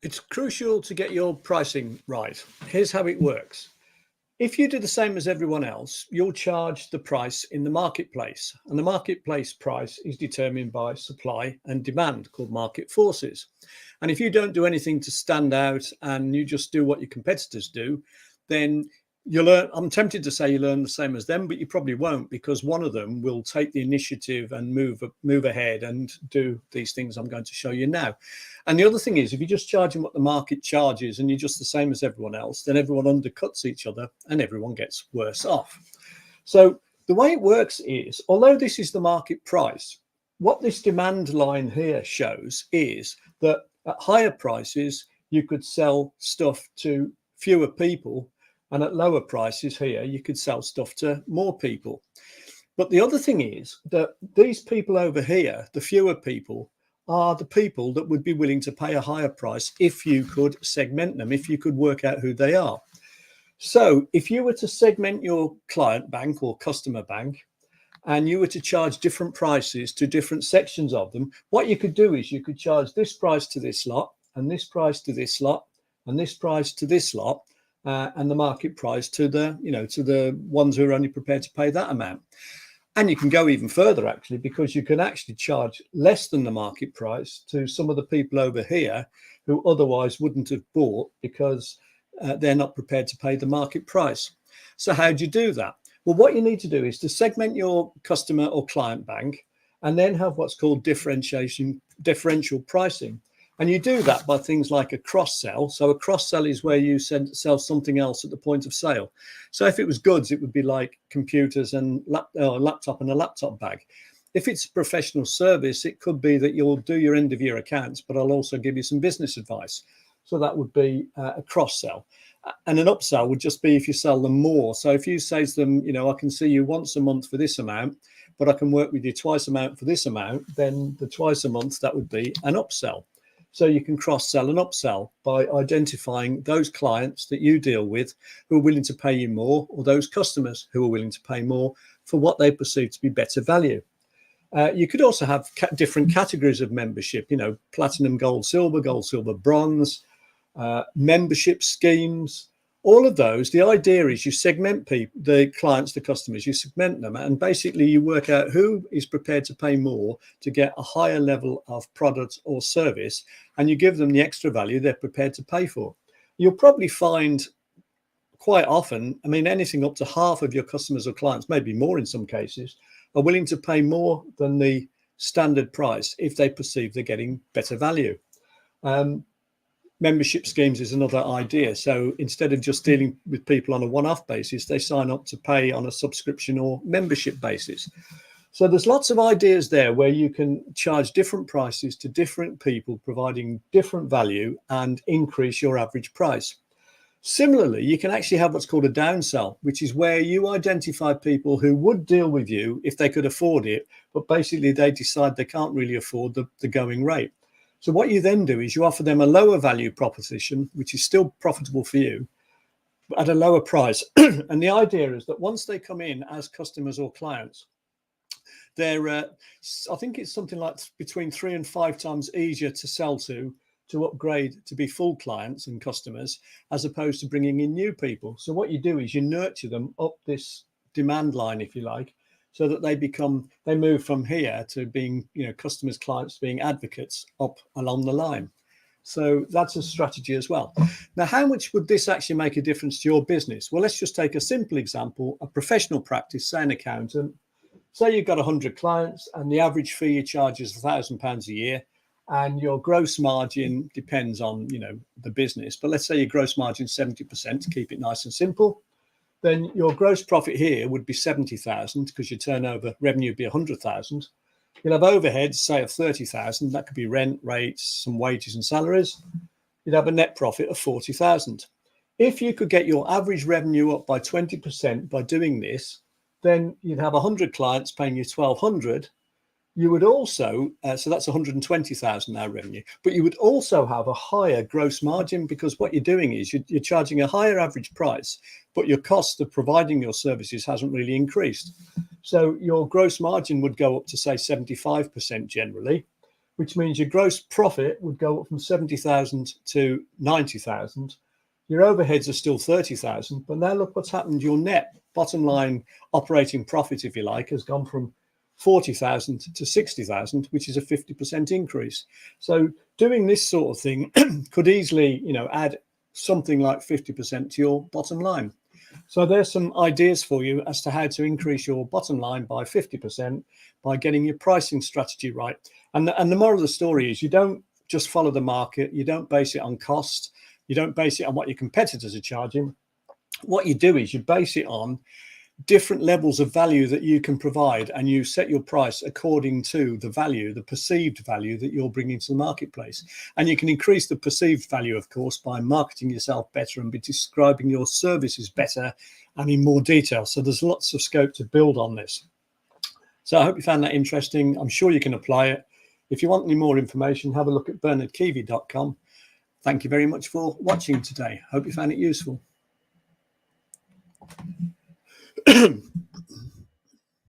It's crucial to get your pricing right. Here's how it works. If you do the same as everyone else, you'll charge the price in the marketplace. And the marketplace price is determined by supply and demand, called market forces. And if you don't do anything to stand out and you just do what your competitors do, then you learn. I'm tempted to say you learn the same as them, but you probably won't, because one of them will take the initiative and move ahead and do these things I'm going to show you now. And the other thing is, if you're just charging what the market charges and you're just the same as everyone else, then everyone undercuts each other and everyone gets worse off. So the way it works is, although this is the market price, what this demand line here shows is that at higher prices, you could sell stuff to fewer people, and at lower prices here, you could sell stuff to more people. But the other thing is that these people over here, the fewer people, are the people that would be willing to pay a higher price if you could segment them, if you could work out who they are. So if you were to segment your client bank or customer bank, and you were to charge different prices to different sections of them, what you could do is you could charge this price to this lot, and this price to this lot, and this price to this lot, and the market price to the ones who are only prepared to pay that amount. And you can go even further, actually, because you can actually charge less than the market price to some of the people over here who otherwise wouldn't have bought, because they're not prepared to pay the market price. So how do you do that? Well, what you need to do is to segment your customer or client bank and then have what's called differential pricing. And you do that by things like a cross-sell. So a cross-sell is where you sell something else at the point of sale. So if it was goods, it would be like computers and laptop and a laptop bag. If it's professional service, it could be that you'll do your end of year accounts, but I'll also give you some business advice. So that would be a cross-sell. And an upsell would just be if you sell them more. So if you say to them, I can see you once a month for this amount, but I can work with you twice a month for this amount, then the twice a month, that would be an upsell. So you can cross-sell and upsell by identifying those clients that you deal with who are willing to pay you more, or those customers who are willing to pay more for what they perceive to be better value. You could also have different categories of membership, platinum, gold, silver, bronze, membership schemes, all of those. The idea is you segment the clients, the customers, you segment them, and basically you work out who is prepared to pay more to get a higher level of product or service, and you give them the extra value they're prepared to pay for. You'll probably find quite often, anything up to half of your customers or clients, maybe more in some cases, are willing to pay more than the standard price if they perceive they're getting better value. Membership schemes is another idea. So instead of just dealing with people on a one-off basis, they sign up to pay on a subscription or membership basis. So there's lots of ideas there where you can charge different prices to different people, providing different value, and increase your average price. Similarly, you can actually have what's called a downsell, which is where you identify people who would deal with you if they could afford it, but basically they decide they can't really afford the going rate. So what you then do is you offer them a lower value proposition, which is still profitable for you, but at a lower price. And the idea is that once they come in as customers or clients, they're, I think it's something like between 3 and 5 times easier to sell to upgrade to be full clients and customers, as opposed to bringing in new people. So what you do is you nurture them up this demand line, if you like, so that they move from here to being, customers, clients, being advocates up along the line. So that's a strategy as well. Now, how much would this actually make a difference to your business? Well, let's just take a simple example, a professional practice, say an accountant. Say you've got 100 clients and the average fee you charge is £1,000 a year, and your gross margin depends on, the business. But let's say your gross margin is 70% to keep it nice and simple. Then your gross profit here would be 70,000 because your turnover revenue would be 100,000. You'll have overheads, say, of 30,000. That could be rent, rates, some wages and salaries. You'd have a net profit of 40,000. If you could get your average revenue up by 20% by doing this, then you'd have 100 clients paying you 1,200. You would also, so that's 120,000 now revenue, but you would also have a higher gross margin, because what you're doing is you're charging a higher average price, but your cost of providing your services hasn't really increased. So your gross margin would go up to, say, 75% generally, which means your gross profit would go up from 70,000 to 90,000. Your overheads are still 30,000, but now look what's happened. Your net bottom line operating profit, if you like, has gone from 40,000 to 60,000, which is a 50% increase. So doing this sort of thing could easily, add something like 50% to your bottom line. So there's some ideas for you as to how to increase your bottom line by 50% by getting your pricing strategy right. And the moral of the story is you don't just follow the market. You don't base it on cost. You don't base it on what your competitors are charging. What you do is you base it on different levels of value that you can provide, and you set your price according to the value, the perceived value that you're bringing to the marketplace. And you can increase the perceived value, of course, by marketing yourself better and by describing your services better and in more detail. So there's lots of scope to build on this. So I hope you found that interesting. I'm sure you can apply it. If you want any more information, have a look at bernardkeevy.com. Thank you very much for watching today. Hope you found it useful.